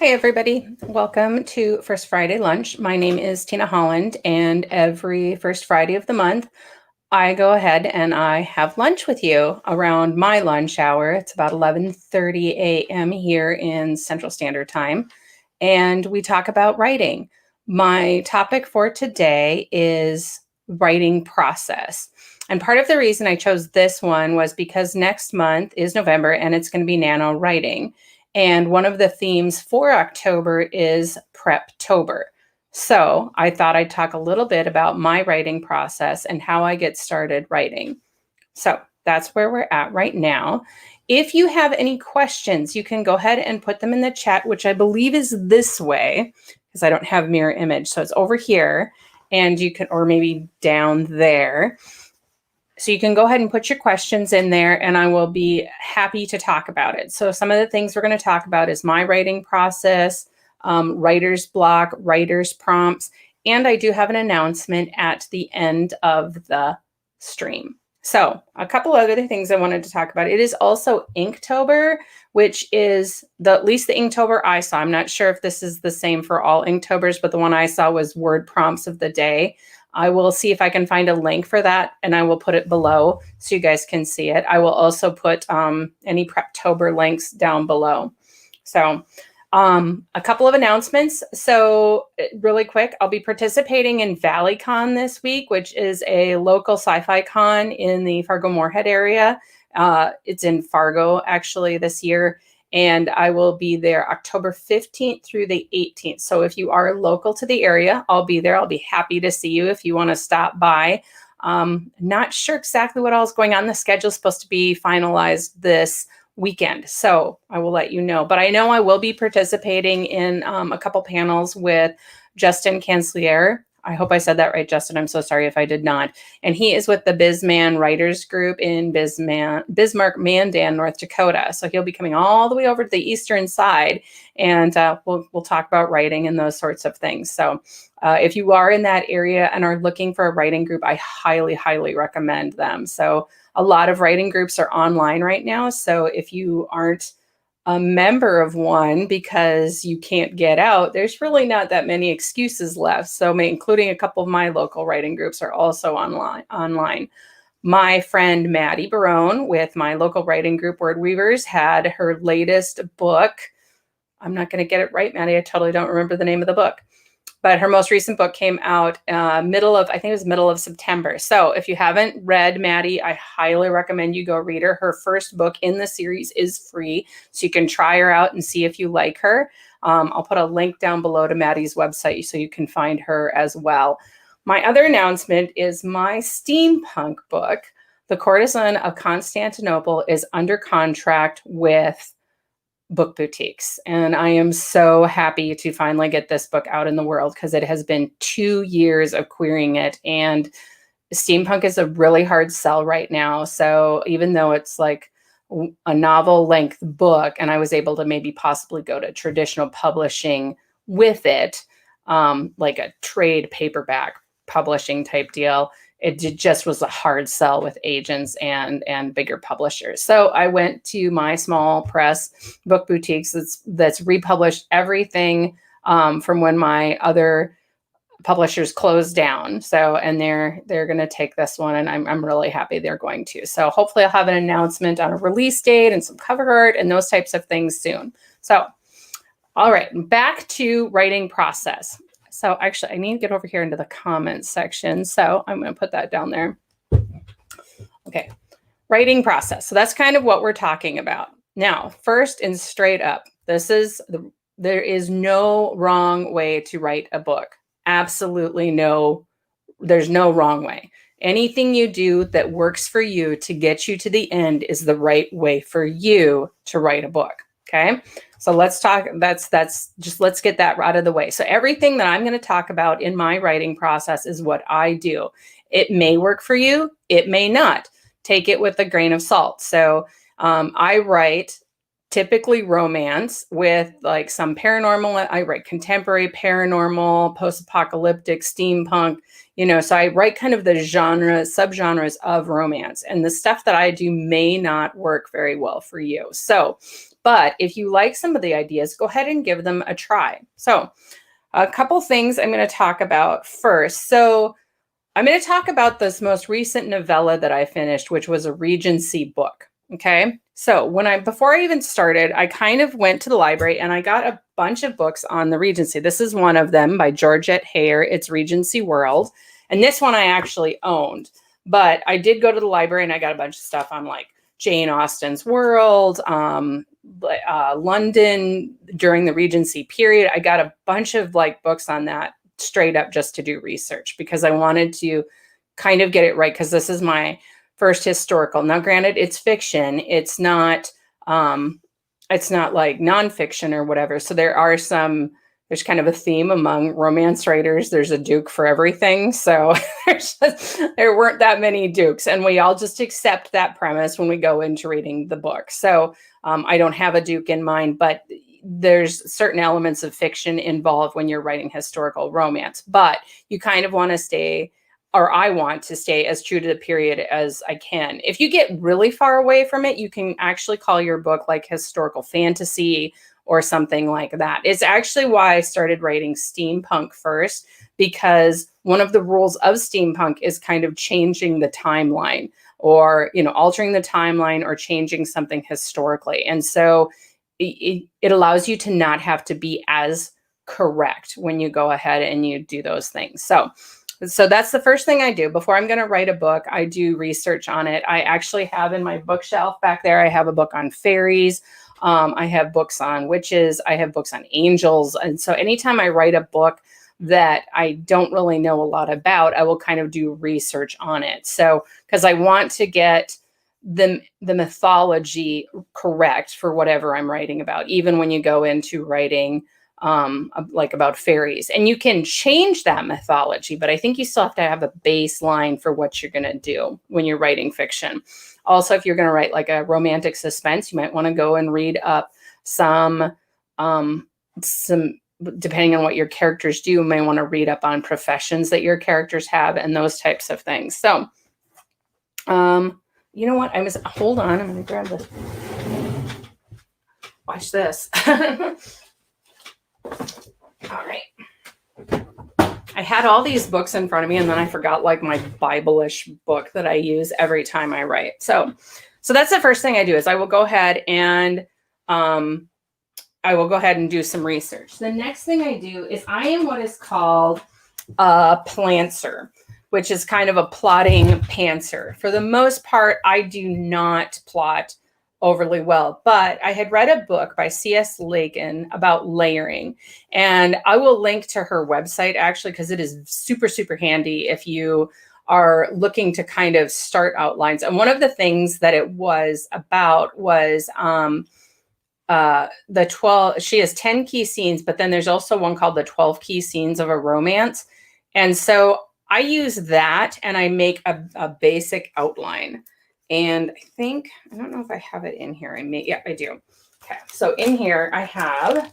Hi, everybody. Welcome to First Friday Lunch. My name is Tina Holland, and every first Friday of the month, I go ahead and I have lunch with you around my lunch hour. It's about 11:30 a.m. here in Central Standard Time, and we talk about writing. My topic for today is writing process. And part of the reason I chose this one was because next month is November and it's going to be nano writing. And one of the themes for October is Preptober. So I thought I'd talk a little bit about my writing process and how I get started writing. So that's where we're at right now. If you have any questions, you can go ahead and put them in the chat, which I believe is this way, because I don't have mirror image. So it's over here, and you can, or maybe down there. So you can go ahead and put your questions in there, and I will be happy to talk about it. So some of the things we're going to talk about is my writing process, writer's block, writer's prompts, and I do have an announcement at the end of the stream. So a couple other things I wanted to talk about. It is also Inktober, which is at least the Inktober I saw. I'm not sure if this is the same for all Inktobers, but the one I saw was word prompts of the day. I will see if I can find a link for that, and I will put it below so you guys can see it. I will also put any Preptober links down below. So a couple of announcements. So really quick, I'll be participating in ValleyCon this week, which is a local sci-fi con in the Fargo-Moorhead area. It's in Fargo actually this year. And I will be there October 15th through the 18th. So if you are local to the area, I'll be there. I'll be happy to see you if you want to stop by. Not sure exactly what all is going on. The schedule is supposed to be finalized this weekend, so I will let you know. But I know I will be participating in a couple panels with Justin Cancelier. I hope I said that right, Justin. I'm so sorry if I did not. And he is with the Bizman Writers Group in Bismarck, Mandan, North Dakota. So he'll be coming all the way over to the eastern side, and we'll talk about writing and those sorts of things. So if you are in that area and are looking for a writing group, I highly, highly recommend them. So a lot of writing groups are online right now. So if you aren't a member of one because you can't get out, there's really not that many excuses left. So including a couple of my local writing groups are also online. My friend Maddie Barone with my local writing group Word Weavers had her latest book. I'm not going to get it right, Maddie. I totally don't remember the name of the book. But her most recent book came out I think it was middle of September. So if you haven't read Maddie, I highly recommend you go read her. Her first book in the series is free, so you can try her out and see if you like her. I'll put a link down below to Maddie's website so you can find her as well. My other announcement is my steampunk book, The Courtesan of Constantinople, is under contract with book boutiques. And I am so happy to finally get this book out in the world because it has been 2 years of querying it. And steampunk is a really hard sell right now. So even though it's like a novel length book, and I was able to maybe possibly go to traditional publishing with it, like a trade paperback publishing type deal, it just was a hard sell with agents and bigger publishers. So I went to my small press book boutiques that's republished everything from when my other publishers closed down. So, and they're going to take this one, and I'm really happy they're going to. So hopefully I'll have an announcement on a release date and some cover art and those types of things soon. So, all right, back to writing process. So actually, I need to get over here into the comments section. So I'm going to put that down there. Okay, writing process. So that's kind of what we're talking about. Now, first and straight up, there is no wrong way to write a book. Absolutely no, there's no wrong way. Anything you do that works for you to get you to the end is the right way for you to write a book. Okay. So let's talk, let's get that out of the way. So everything that I'm going to talk about in my writing process is what I do. It may work for you. It may not. Take it with a grain of salt. So I write typically romance with like some paranormal. I write contemporary, paranormal, post-apocalyptic, steampunk, so I write kind of the subgenres of romance. And the stuff that I do may not work very well for you. So, but if you like some of the ideas, go ahead and give them a try. So, a couple things I'm going to talk about first. So, I'm going to talk about this most recent novella that I finished, which was a Regency book. Okay. So before I even started, I kind of went to the library and I got a bunch of books on the Regency. This is one of them by Georgette Heyer. It's Regency World. And this one I actually owned, but I did go to the library and I got a bunch of stuff on like Jane Austen's World, London during the Regency period. I got a bunch of like books on that straight up just to do research because I wanted to kind of get it right because this is my first historical. Now, granted, it's fiction. It's not like nonfiction or whatever. So there's kind of a theme among romance writers. There's a Duke for everything. So there weren't that many Dukes. And we all just accept that premise when we go into reading the book. So I don't have a Duke in mind, but there's certain elements of fiction involved when you're writing historical romance. But you kind of want to stay, or I want to stay as true to the period as I can. If you get really far away from it, you can actually call your book like historical fantasy or something like that. It's actually why I started writing steampunk first, because one of the rules of steampunk is kind of changing the timeline or, altering the timeline or changing something historically. And so it allows you to not have to be as correct when you go ahead and you do those things. So that's the first thing I do. Before I'm going to write a book, I do research on it. I actually have in my bookshelf back there, I have a book on fairies. I have books on witches. I have books on angels. And so anytime I write a book that I don't really know a lot about, I will kind of do research on it. So, because I want to get the mythology correct for whatever I'm writing about, even when you go into writing like about fairies. And you can change that mythology, but I think you still have to have a baseline for what you're going to do when you're writing fiction. Also, if you're going to write like a romantic suspense, you might want to go and read up some depending on what your characters do, you may want to read up on professions that your characters have and those types of things. So, you know what? Hold on. I'm going to grab this. Watch this. All right. I had all these books in front of me and then I forgot like my Bible-ish book that I use every time I write. So that's the first thing I do is I will go ahead and do some research. The next thing I do is I am what is called a plantser, which is kind of a plotting pantser. For the most part, I do not plot overly well, but I had read a book by C.S. Lakin about layering, and I will link to her website actually, because it is super, super handy if you are looking to kind of start outlines. And one of the things that it was about was the 12, she has 10 key scenes, but then there's also one called the 12 key scenes of a romance. And so I use that and I make a basic outline. And I don't know if I have it in here. Yeah, I do. Okay. So in here I have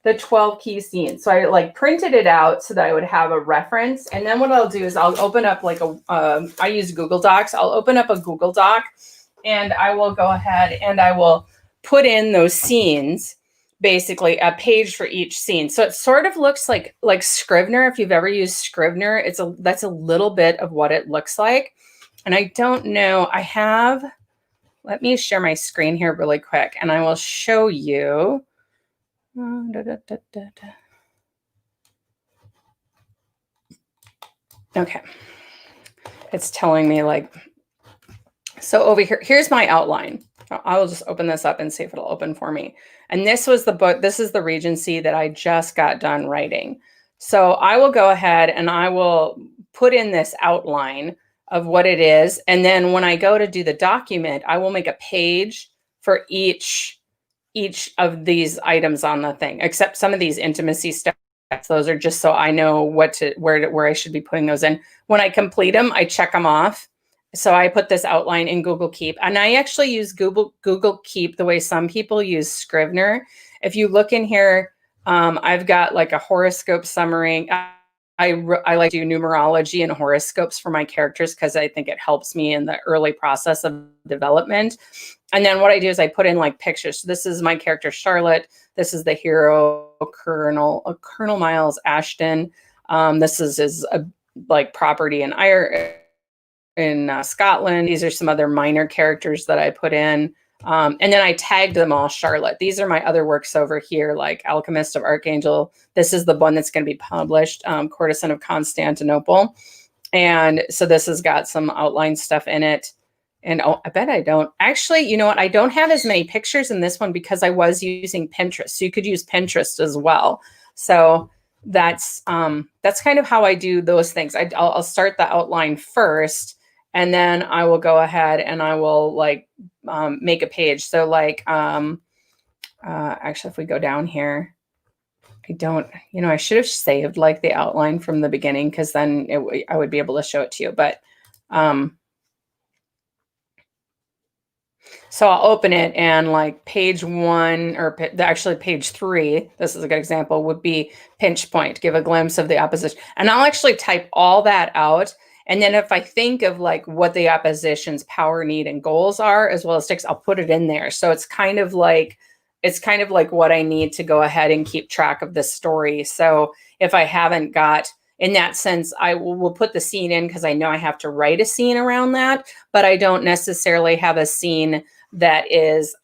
the 12 key scenes. So I like printed it out so that I would have a reference. And then what I'll do is I'll open up like I use Google Docs. I'll open up a Google Doc and I will go ahead and I will put in those scenes, basically a page for each scene. So it sort of looks like Scrivener. If you've ever used Scrivener, that's a little bit of what it looks like. And I don't know, let me share my screen here really quick and I will show you. Okay. It's telling me so over here, here's my outline. I will just open this up and see if it'll open for me. And this was the book. This is the Regency that I just got done writing. So I will go ahead and I will put in this outline of what it is. And then when I go to do the document, I will make a page for each of these items on the thing, except some of these intimacy steps. Those are just so I know where I should be putting those in. When I complete them, I check them off. So I put this outline in Google Keep, and I actually use Google Keep the way some people use Scrivener. If you look in here, I've got like a horoscope summary. I like to do numerology and horoscopes for my characters because I think it helps me in the early process of development. And then what I do is I put in like pictures. So this is my character Charlotte. This is the hero Colonel Miles Ashton. This is his like property in Ireland, in Scotland. These are some other minor characters that I put in. And then I tagged them all Charlotte. These are my other works over here, like Alchemist of Archangel. This is the one that's going to be published, Courtesan of Constantinople. And so this has got some outline stuff in it. And oh, I bet I don't. Actually, you know what? I don't have as many pictures in this one because I was using Pinterest. So you could use Pinterest as well. So that's kind of how I do those things. I'll start the outline first, and then I will go ahead and I will like make a page. So like, actually, if we go down here, I don't, I should have saved like the outline from the beginning because then I would be able to show it to you. But so I'll open it and like page 1 or actually page 3, this is a good example, would be pinch point, give a glimpse of the opposition. And I'll actually type all that out. And then if I think of like what the opposition's power, need, and goals are, as well as sticks, I'll put it in there. So it's kind of like what I need to go ahead and keep track of this story. So if I haven't got, in that sense, I will put the scene in because I know I have to write a scene around that, but I don't necessarily have a scene that is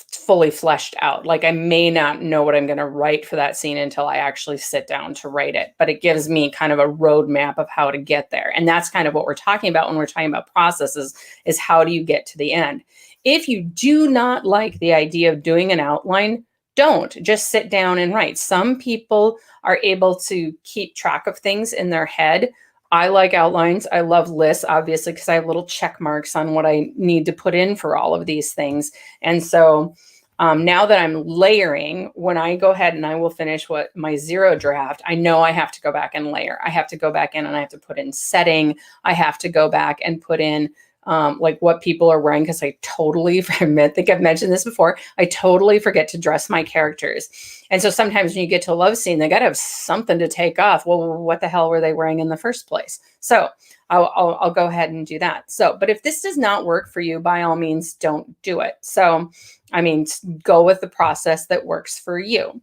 fully fleshed out. Like I may not know what I'm going to write for that scene until I actually sit down to write it, but it gives me kind of a roadmap of how to get there. And that's kind of what we're talking about when we're talking about processes, is how do you get to the end? If you do not like the idea of doing an outline, don't just sit down and write. Some people are able to keep track of things in their head. I like outlines. I love lists, obviously, because I have little check marks on what I need to put in for all of these things. And so now that I'm layering, when I go ahead and I will finish what my 0 draft, I know I have to go back and layer. I have to go back in and I have to put in setting. I have to go back and put in like what people are wearing, because I totally think I've mentioned this before. I totally forget to dress my characters. And so sometimes when you get to a love scene, they got to have something to take off. Well, what the hell were they wearing in the first place? So I'll go ahead and do that. So, but if this does not work for you, by all means, don't do it. So, I mean, go with the process that works for you.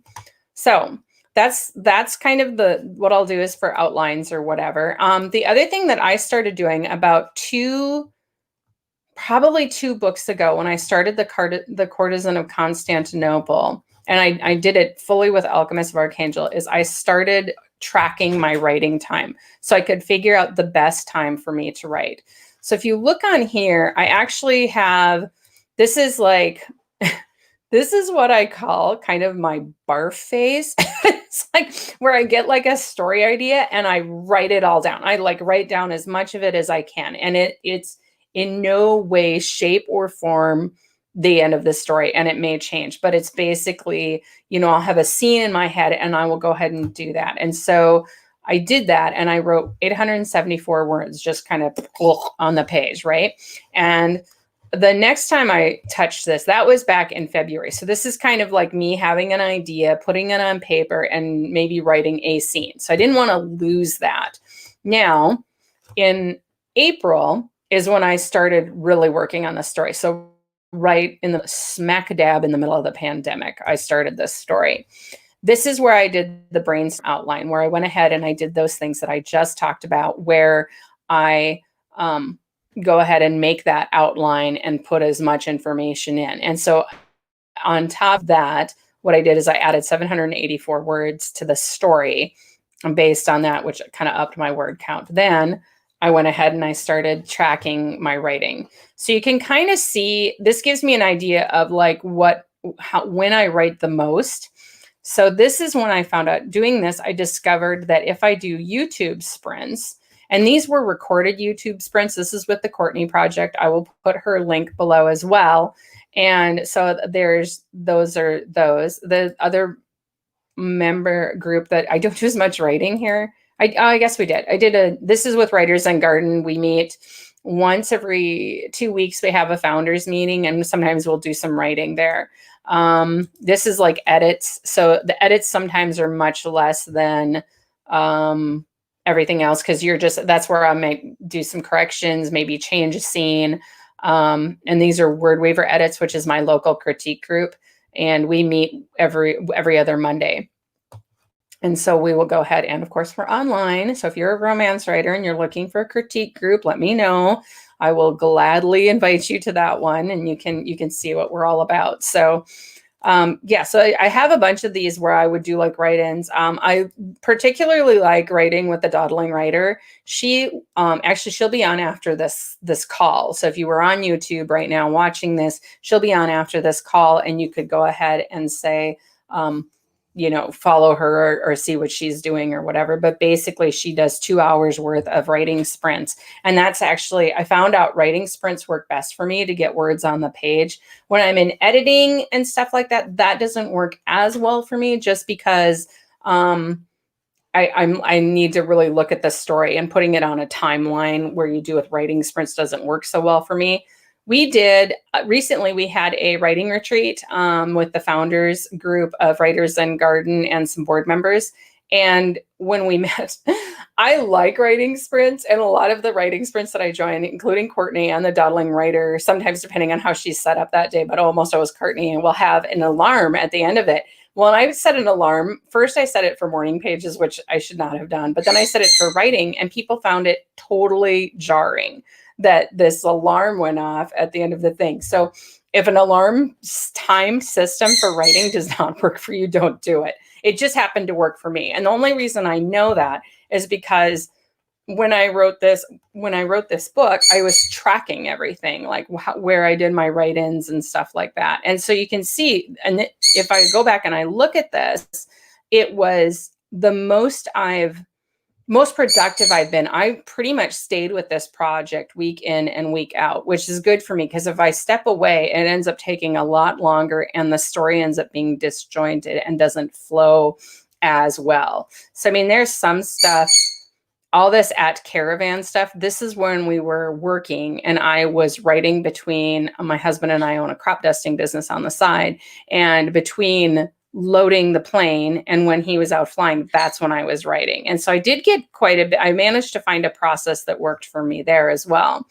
So that's kind of what I'll do is for outlines or whatever. The other thing that I started doing about probably 2 books ago, when I started the Courtesan of Constantinople, and I did it fully with Alchemist of Archangel, is I started tracking my writing time so I could figure out the best time for me to write. So if you look on here, I actually have, this is like, this is what I call kind of my barf phase. It's like where I get like a story idea and I write it all down. I like write down as much of it as I can. And it's in no way, shape, or form the end of the story. And it may change, but it's basically, I'll have a scene in my head and I will go ahead and do that. And so I did that and I wrote 874 words just kind of on the page, right? And the next time I touched this, that was back in February. So this is kind of like me having an idea, putting it on paper, and maybe writing a scene. So I didn't want to lose that. Now, in April is when I started really working on the story. So right in the smack dab in the middle of the pandemic, I started this story. This is where I did the brainstorm outline, where I went ahead and I did those things that I just talked about, where I go ahead and make that outline and put as much information in. And so on top of that, what I did is I added 784 words to the story. And based on that, which kind of upped my word count, then I went ahead and I started tracking my writing. So you can kind of see, this gives me an idea of like when I write the most. So this is when I found out doing this, I discovered that if I do YouTube sprints, and these were recorded YouTube sprints, this is with the Courtney Project. I will put her link below as well. And so those are those. The other member group that I don't do as much writing here, I guess we did. This is with Writers and Garden. We meet once every 2 weeks. We have a founders meeting, and sometimes we'll do some writing there. This is like edits. So the edits sometimes are much less than everything else, because that's where I might do some corrections, maybe change a scene. And these are Word Waver edits, which is my local critique group. And we meet every other Monday. And so we will go ahead, and of course we're online. So if you're a romance writer and you're looking for a critique group, let me know. I will gladly invite you to that one, and you can see what we're all about. So yeah, so I have a bunch of these where I would do like write-ins. I particularly like writing with the dawdling writer. She actually, she'll be on after this call. So if you were on YouTube right now watching this, she'll be on after this call, and you could go ahead and say, follow her or see what she's doing or whatever. But basically, she does 2 hours worth of writing sprints. And that's actually, I found out writing sprints work best for me to get words on the page. When I'm in editing and stuff like that, that doesn't work as well for me, just because I need to really look at the story, and putting it on a timeline where you do with writing sprints doesn't work so well for me. We did recently, we had a writing retreat with the founders group of Writers and Garden and some board members. And when we met, I like writing sprints, and a lot of the writing sprints that I join, including Courtney and the dawdling writer, sometimes depending on how she's set up that day, but almost always Courtney, and will have an alarm at the end of it. Well, I set an alarm. First, I set it for morning pages, which I should not have done, but then I set it for writing, and people found it totally jarring that this alarm went off at the end of the thing. So if an alarm time system for writing does not work for you, don't do it. It just happened to work for me. And the only reason I know that is because when I wrote this book, I was tracking everything, like where I did my write-ins and stuff like that. And so you can see, and if I go back and I look at this, it was the most productive I've been. I pretty much stayed with this project week in and week out, which is good for me, because if I step away, it ends up taking a lot longer, and the story ends up being disjointed and doesn't flow as well. So, I mean, there's some stuff, all this at Caravan stuff. This is when we were working, and I was writing between, my husband and I own a crop dusting business on the side, and between loading the plane and when he was out flying, that's when I was writing. And so I did get quite a bit. I managed to find a process that worked for me there as well.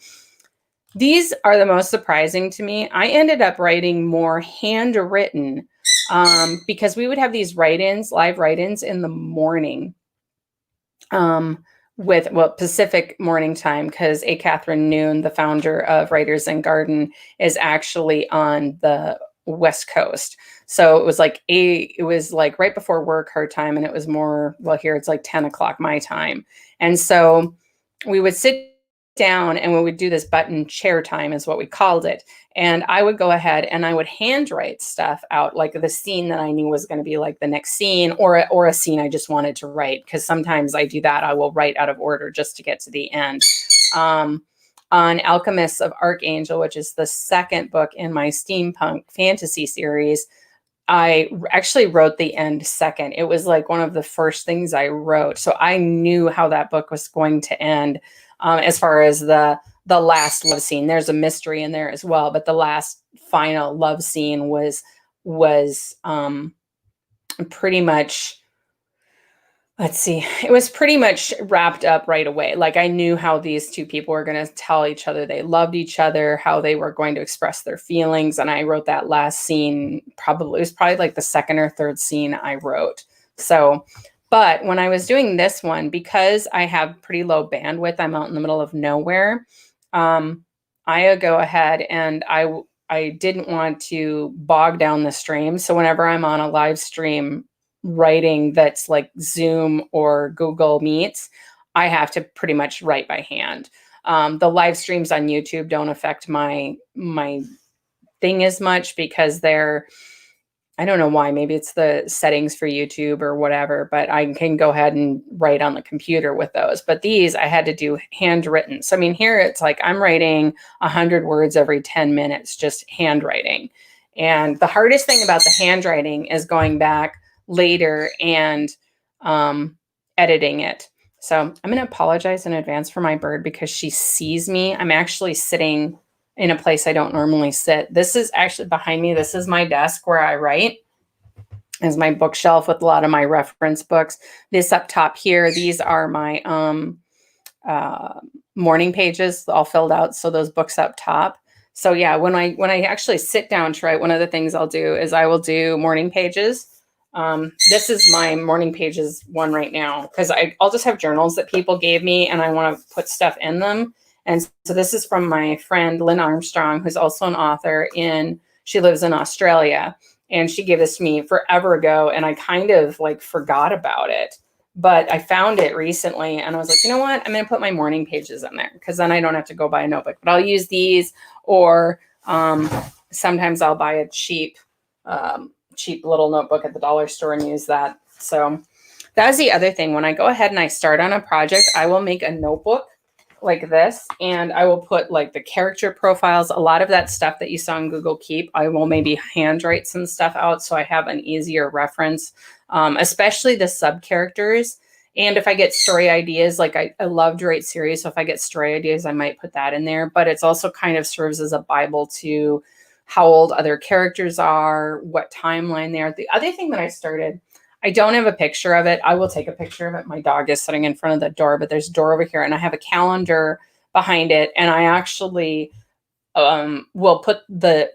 These are the most surprising to me. I ended up writing more handwritten because we would have these live write-ins in the morning with Pacific morning time, because A. Catherine Noon, the founder of Writers and Garden, is actually on the West Coast. So it was like right before work, her time, and it was more, well, here it's like 10 o'clock my time. And so we would sit down, and we would do this button chair time is what we called it. And I would go ahead and I would handwrite stuff out, like the scene that I knew was going to be like the next scene, or a scene I just wanted to write. Because sometimes I do that. I will write out of order just to get to the end. On Alchemists of Archangel, which is the second book in my steampunk fantasy series, I actually wrote the end second. It was like one of the first things I wrote. So I knew how that book was going to end. As far as the last love scene, there's a mystery in there as well. But the last final love scene was pretty much, let's see, it was pretty much wrapped up right away. Like, I knew how these two people were going to tell each other they loved each other, how they were going to express their feelings. And I wrote that last scene, it was probably like the second or third scene I wrote. So, but when I was doing this one, because I have pretty low bandwidth, I'm out in the middle of nowhere. I go ahead and I didn't want to bog down the stream. So whenever I'm on a live stream writing that's like Zoom or Google Meets, I have to pretty much write by hand. The live streams on YouTube don't affect my thing as much, because I don't know why, maybe it's the settings for YouTube or whatever, but I can go ahead and write on the computer with those. But these I had to do handwritten. So I mean, here it's like I'm writing 100 words every 10 minutes, just handwriting. And the hardest thing about the handwriting is going back later and editing it. So I'm going to apologize in advance for my bird because she sees me. I'm actually sitting in a place I don't normally sit. This is actually behind me. This is my desk where I write. Is my bookshelf with a lot of my reference books. This up top here, these are my uh, morning pages all filled out. So those books up top. So yeah, when I actually sit down to write, one of the things I'll do is I will do morning pages. This is my morning pages one right now because I'll just have journals that people gave me and I want to put stuff in them. And so this is from my friend Lynn Armstrong, who's also an author she lives in Australia. And she gave this to me forever ago, and I kind of like forgot about it. But I found it recently and I was like, you know what? I'm going to put my morning pages in there because then I don't have to go buy a notebook. But I'll use these, or sometimes I'll buy a cheap little notebook at the dollar store and use that. So that's the other thing. When I go ahead and I start on a project, I will make a notebook like this, and I will put like the character profiles, a lot of that stuff that you saw in Google Keep. I will maybe handwrite some stuff out so I have an easier reference, especially the sub characters. And if I get story ideas, like I love to write series, so if I get story ideas, I might put that in there. But it's also kind of serves as a Bible to how old other characters are, what timeline they are. The other thing that I started, I don't have a picture of it. I will take a picture of it. My dog is sitting in front of the door, but there's a door over here and I have a calendar behind it. And I actually will put the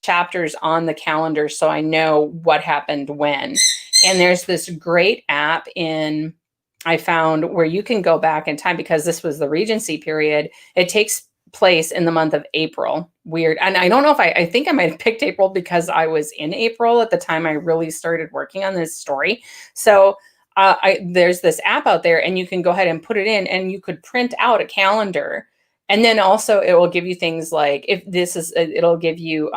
chapters on the calendar so I know what happened when. And there's this great app I found where you can go back in time because this was the Regency period. It takes place in the month of April. Weird. And I don't know if I think I might have picked April because I was in April at the time I really started working on this story. So there's this app out there and you can go ahead and put it in and you could print out a calendar. And then also it will give you things like it'll give you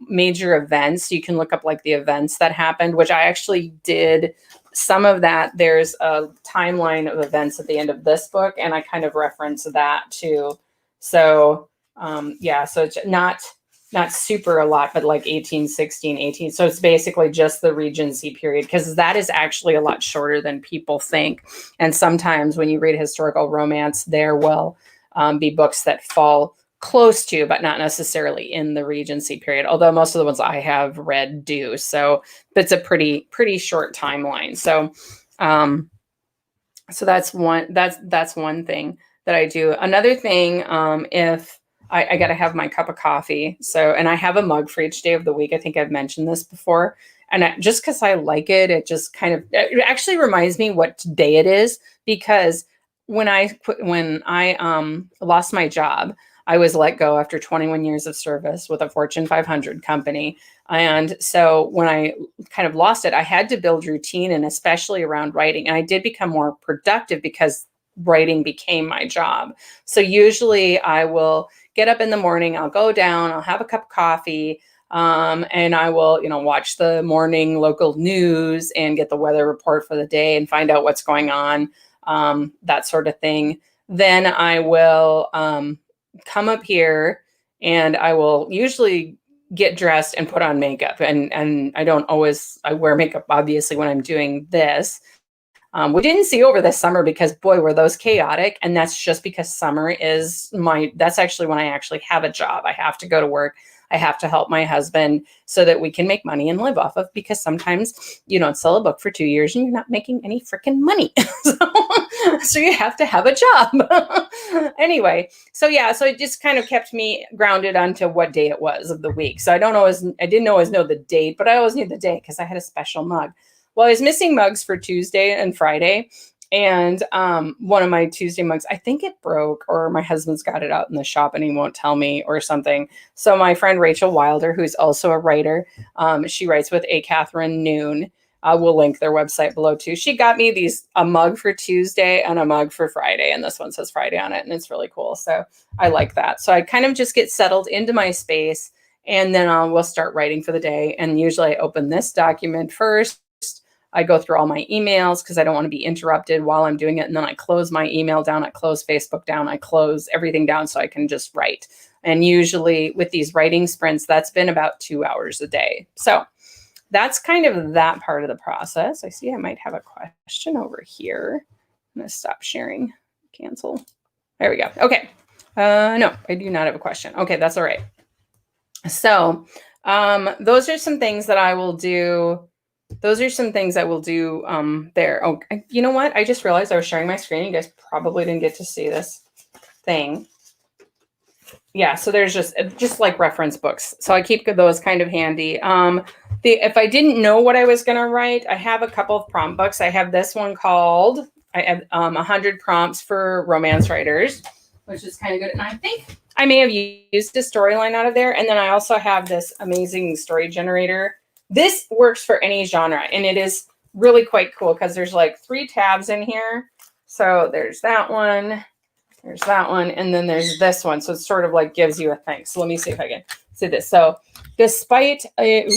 major events. You can look up like the events that happened, which I actually did some of that. There's a timeline of events at the end of this book, and I kind of reference that too. So yeah, so it's not super a lot, but like 1816, 18. So it's basically just the Regency period, because that is actually a lot shorter than people think. And sometimes when you read historical romance, there will be books that fall close to, but not necessarily in the Regency period. Although most of the ones I have read do. So it's a pretty short timeline. So so that's one thing that I do. Another thing, if I got to have my cup of coffee. So, and I have a mug for each day of the week. I think I've mentioned this before. And just because I like it, it just it actually reminds me what day it is, because when I lost my job, I was let go after 21 years of service with a Fortune 500 company. And so when I kind of lost it, I had to build routine, and especially around writing. And I did become more productive because writing became my job. So usually I will get up in the morning, I'll go down, I'll have a cup of coffee, and I will, watch the morning local news and get the weather report for the day and find out what's going on, that sort of thing. Then I will come up here and I will usually get dressed and put on makeup. And I wear makeup obviously when I'm doing this. We didn't see over this summer because boy, were those chaotic. And that's just because summer that's actually when I actually have a job. I have to go to work. I have to help my husband so that we can make money and live off of, because sometimes you don't sell a book for 2 years and you're not making any freaking money. So you have to have a job. Anyway, so yeah, so it just kind of kept me grounded onto what day it was of the week. So I didn't always know the date, but I always knew the day because I had a special mug. Well, I was missing mugs for Tuesday and Friday. And one of my Tuesday mugs, I think it broke, or my husband's got it out in the shop and he won't tell me or something. So my friend Rachel Wilder, who's also a writer, she writes with A. Catherine Noon. We'll link their website below too. She got me a mug for Tuesday and a mug for Friday. And this one says Friday on it. And it's really cool. So I like that. So I kind of just get settled into my space, and then we'll start writing for the day. And usually I open this document first. I go through all my emails because I don't want to be interrupted while I'm doing it. And then I close my email down, I close Facebook down, I close everything down so I can just write. And usually with these writing sprints, that's been about 2 hours a day. So that's kind of that part of the process. I see I might have a question over here. I'm going to stop sharing. Cancel. There we go. Okay. No, I do not have a question. Okay, that's all right. So those are some things that I will do. Those are some things I will do there. Oh, you know what? I just realized I was sharing my screen. You guys probably didn't get to see this thing. Yeah, so there's just like reference books. So I keep those kind of handy. If I didn't know what I was going to write, I have a couple of prompt books. I have this one called I have 100 Prompts for Romance Writers, which is kind of good. And I think I may have used a storyline out of there. And then I also have this amazing story generator. This works for any genre, and it is really quite cool because there's like 3 tabs in here. So there's that one. There's that one, and then there's this one. So it sort of like gives you a thing. So let me see if I can see this. So despite a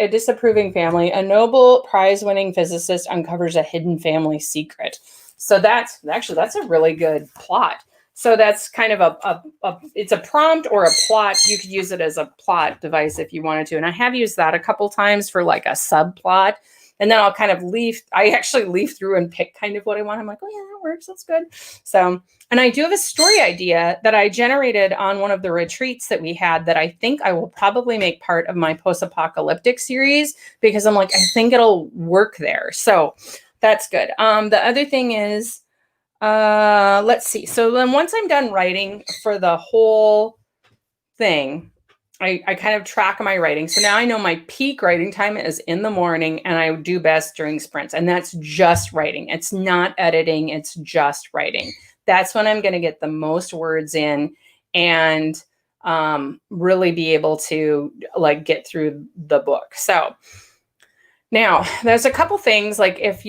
disapproving family, a Nobel Prize-winning physicist uncovers a hidden family secret. So that's a really good plot. So that's kind of it's a prompt or a plot. You could use it as a plot device if you wanted to. And I have used that a couple times for like a subplot. And then I'll kind of I actually leaf through and pick kind of what I want. I'm like, oh yeah, that works. That's good. So, and I do have a story idea that I generated on one of the retreats that we had that I think I will probably make part of my post-apocalyptic series because I'm like, I think it'll work there. So that's good. The other thing is, let's see. So then once I'm done writing for the whole thing, I kind of track my writing. So now I know my peak writing time is in the morning and I do best during sprints. And that's just writing. It's not editing. It's just writing. That's when I'm going to get the most words in and really be able to like get through the book. So now, there's a couple things like if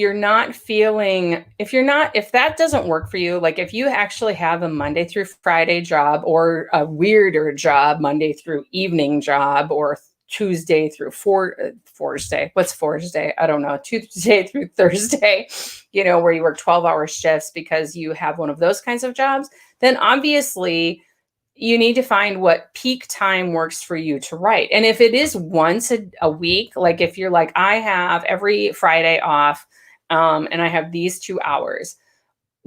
that doesn't work for you, like if you actually have a Monday through Friday job or a weirder job, Monday through evening job or Tuesday through Thursday. What's Thursday? I don't know. Tuesday through Thursday, where you work 12-hour shifts because you have one of those kinds of jobs, then obviously you need to find what peak time works for you to write. And if it is once a week, like if you're like, I have every Friday off and I have these 2 hours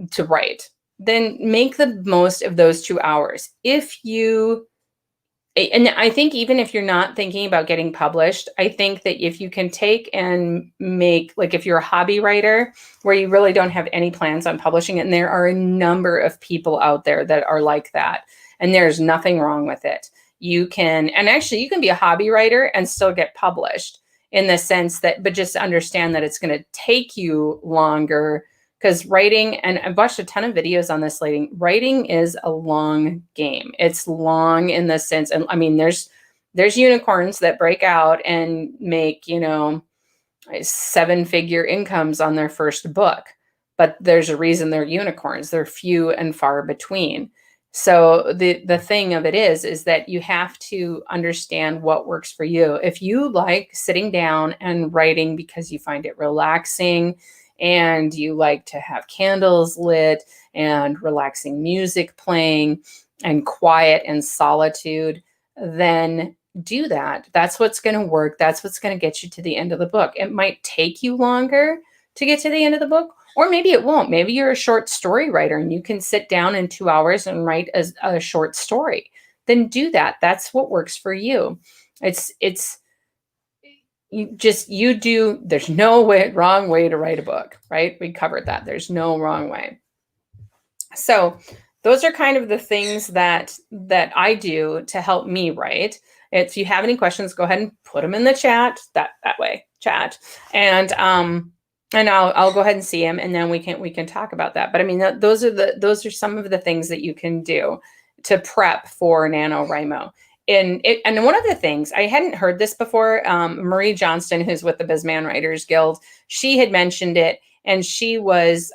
to write, then make the most of those 2 hours. And I think even if you're not thinking about getting published, I think that if you can take and make, like if you're a hobby writer where you really don't have any plans on publishing, and there are a number of people out there that are like that, and there's nothing wrong with it. You can be a hobby writer and still get published in the sense that, but just understand that it's going to take you longer because writing, and I've watched a ton of videos on this writing is a long game. It's long in the sense, and I mean, there's unicorns that break out and make, 7-figure incomes on their first book, but there's a reason they're unicorns. They're few and far between. So the thing of it is that you have to understand what works for you. If you like sitting down and writing because you find it relaxing and you like to have candles lit and relaxing music playing and quiet and solitude, then do that. That's what's going to work. That's what's going to get you to the end of the book. It might take you longer to get to the end of the book, or maybe it won't. Maybe you're a short story writer and you can sit down in 2 hours and write a short story. Then do that. That's what works for you. There's no wrong way to write a book, right? We covered that. There's no wrong way. So those are kind of the things that I do to help me write. If you have any questions, go ahead and put them in the chat that way, chat. And I'll go ahead and see them, and then we can talk about that. But I mean, those are some of the things that you can do to prep for NaNoWriMo. And one of the things, I hadn't heard this before, Marie Johnston, who's with the BizMan Writers Guild, she had mentioned it, and she was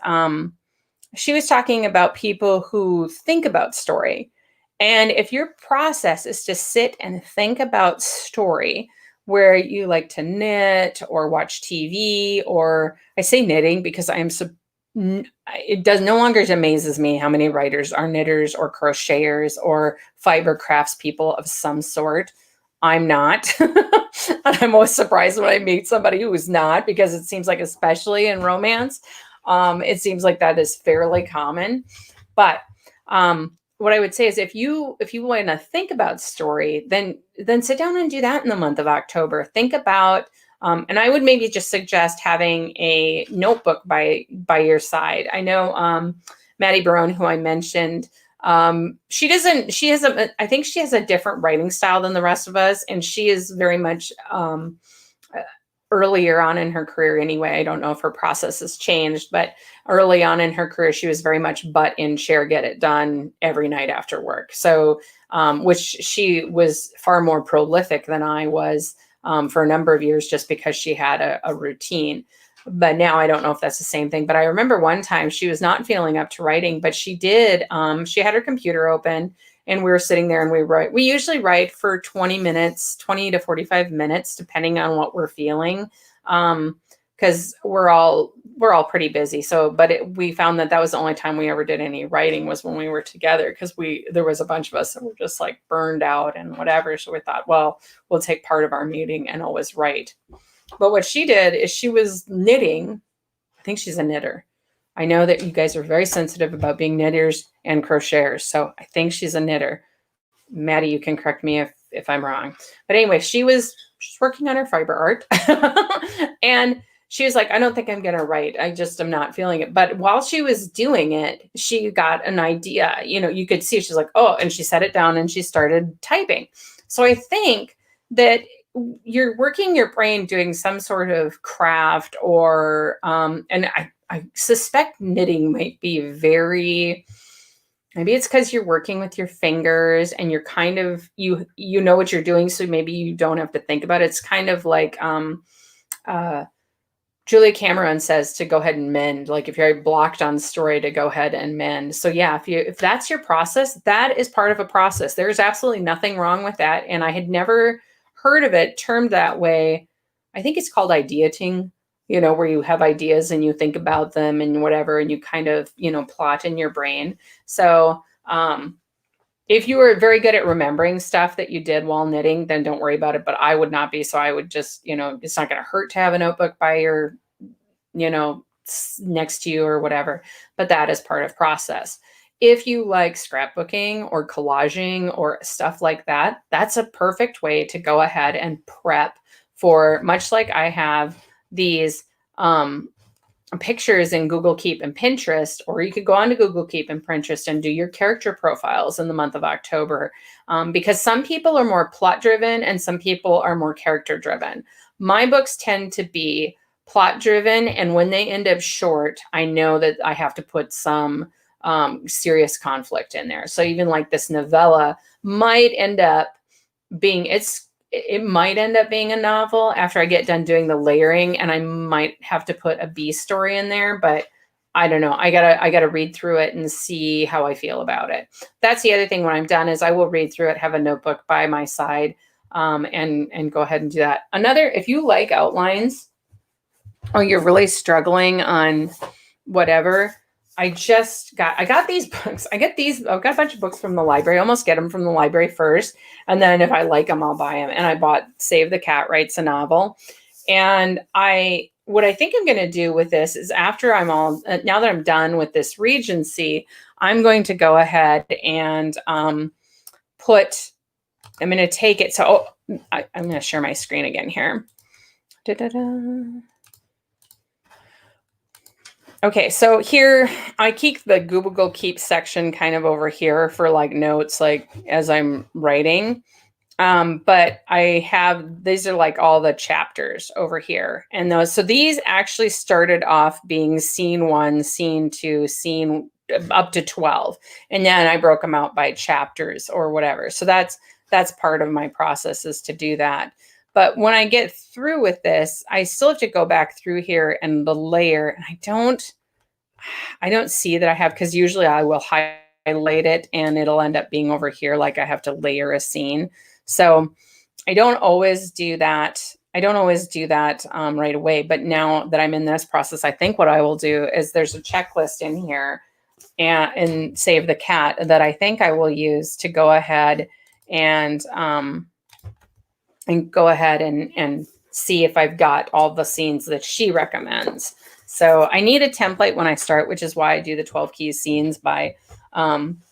talking about people who think about story. And if your process is to sit and think about story, where you like to knit or watch TV, or I say knitting because it no longer amazes me how many writers are knitters or crocheters or fiber crafts people of some sort. I'm not. And I'm always surprised when I meet somebody who is not, because it seems like, especially in romance, It seems like that is fairly common. But what I would say is if you want to think about story, then sit down and do that in the month of October. Think about and I would maybe just suggest having a notebook by your side. I know Maddie Barone, who I mentioned, I think she has a different writing style than the rest of us, and she is very much earlier on in her career anyway. I don't know if her process has changed, but early on in her career, she was very much butt in chair, get it done every night after work. So, which she was far more prolific than I was for a number of years just because she had a routine. But now I don't know if that's the same thing. But I remember one time she was not feeling up to writing, but she did. She had her computer open and we were sitting there and we write. We usually write for 20 minutes, 20 to 45 minutes, depending on what we're feeling. Because we're all pretty busy. So, but we found that was the only time we ever did any writing was when we were together, because there was a bunch of us that were just like burned out and whatever. So we thought, well, we'll take part of our meeting and always write. But what she did is she was knitting. I think she's a knitter. I know that you guys are very sensitive about being knitters and crocheters. So I think she's a knitter. Maddie, you can correct me if I'm wrong. But anyway, she's working on her fiber art. And she was like, I don't think I'm going to write. I just am not feeling it. But while she was doing it, she got an idea. You could see she's like, oh, and she set it down and she started typing. So I think that you're working your brain doing some sort of craft or, and I suspect knitting might be maybe it's because you're working with your fingers and you're kind of, you know what you're doing. So maybe you don't have to think about it. It's kind of like, Julia Cameron says to go ahead and mend. Like if you're blocked on story, to go ahead and mend. So yeah, if that's your process, that is part of a process. There's absolutely nothing wrong with that. And I had never heard of it termed that way. I think it's called ideating, where you have ideas and you think about them and whatever, and you kind of, plot in your brain. So if you were very good at remembering stuff that you did while knitting, then don't worry about it. But I would not be. So I would just, it's not going to hurt to have a notebook by your, next to you or whatever. But that is part of process. If you like scrapbooking or collaging or stuff like that, that's a perfect way to go ahead and prep for, much like I have these pictures in Google Keep and Pinterest, or you could go on to Google Keep and Pinterest and do your character profiles in the month of October, because some people are more plot driven and some people are more character driven. My books tend to be plot driven, and when they end up short, I know that I have to put some serious conflict in there. So even like this novella might end up being, it might end up being a novel after I get done doing the layering, and I might have to put a B story in there, but I don't know. I gotta read through it and see how I feel about it. That's the other thing when I'm done is I will read through it, have a notebook by my side, and go ahead and do that. If you like outlines, or you're really struggling on whatever, I got these books. I've got a bunch of books from the library. I almost get them from the library first. And then if I like them, I'll buy them. And I bought Save the Cat Writes a Novel. And what I think I'm going to do with this is now that I'm done with this Regency, I'm going to go ahead and I'm going to take it. So I'm going to share my screen again here. Da-da-da. Okay, so here I keep the Google Keep section kind of over here for like notes, like as I'm writing. But I have, these are like all the chapters over here. And so these actually started off being scene 1, scene 2, scene up to 12. And then I broke them out by chapters or whatever. So that's part of my process, is to do that. But when I get through with this, I still have to go back through here and the layer. And I don't see that I have, because usually I will highlight it and it'll end up being over here, like I have to layer a scene. So I don't always do that. Right away. But now that I'm in this process, I think what I will do is there's a checklist in here and Save the Cat that I think I will use to go ahead and go ahead and see if I've got all the scenes that she recommends. So I need a template when I start, which is why I do the 12 Keys Scenes by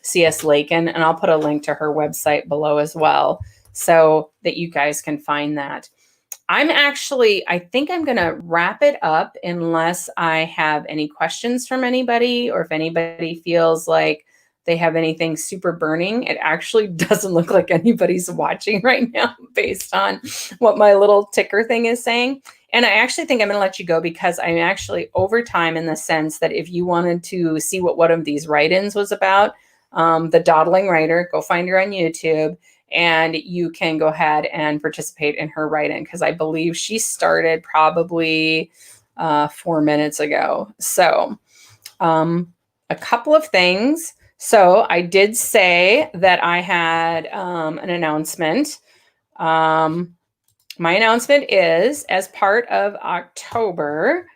C.S. Lakin. And I'll put a link to her website below as well so that you guys can find that. I think I'm going to wrap it up unless I have any questions from anybody, or if anybody feels like they have anything super burning. It actually doesn't look like anybody's watching right now based on what my little ticker thing is saying. And I actually think I'm going to let you go because I'm actually over time, in the sense that if you wanted to see what one of these write-ins was about, the Dawdling Writer, go find her on YouTube. And you can go ahead and participate in her write-in, because I believe she started probably 4 minutes ago. So a couple of things. So I did say that I had an announcement. My announcement is, as part of October,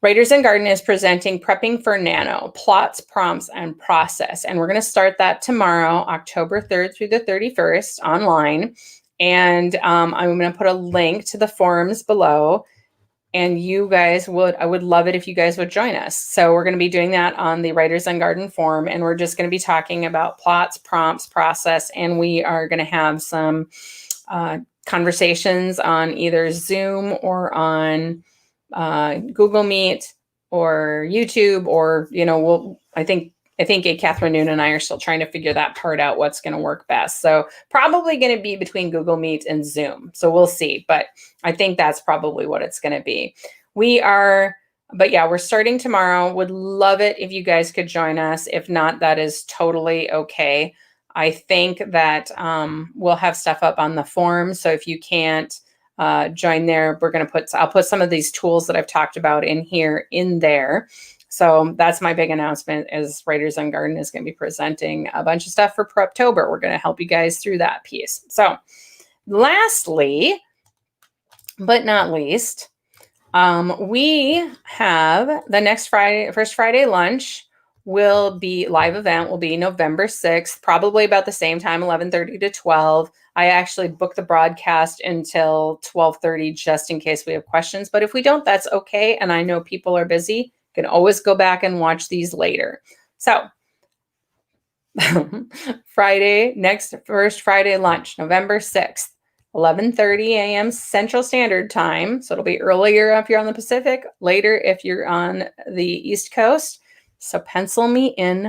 Writers and Garden is presenting Prepping for Nano, Plots, Prompts, and Process. And we're going to start that tomorrow, October 3rd through the 31st, online. And I'm going to put a link to the forums below. And I would love it if you guys would join us. So we're going to be doing that on the Writers and Garden forum. And we're just going to be talking about plots, prompts, process. And we are going to have some conversations on either Zoom or on Google Meet or YouTube, or, I think Catherine Noon and I are still trying to figure that part out, what's going to work best. So probably going to be between Google Meet and Zoom. So we'll see, but I think that's probably what it's going to be. We're starting tomorrow. Would love it if you guys could join us. If not, that is totally okay. I think that we'll have stuff up on the forum. So if you can't join there, I'll put some of these tools that I've talked about in there. So that's my big announcement, is Writers and Garden is going to be presenting a bunch of stuff for Preptober. We're going to help you guys through that piece. So lastly, but not least, we have the next Friday, First Friday lunch live event will be November 6th, probably about the same time, 11:30 to 12. I actually booked the broadcast until 12:30 just in case we have questions. But if we don't, that's okay. And I know people are busy. You can always go back and watch these later. So First Friday lunch, November 6th, 11:30 a.m. Central Standard Time. So it'll be earlier if you're on the Pacific, later if you're on the East Coast. So pencil me in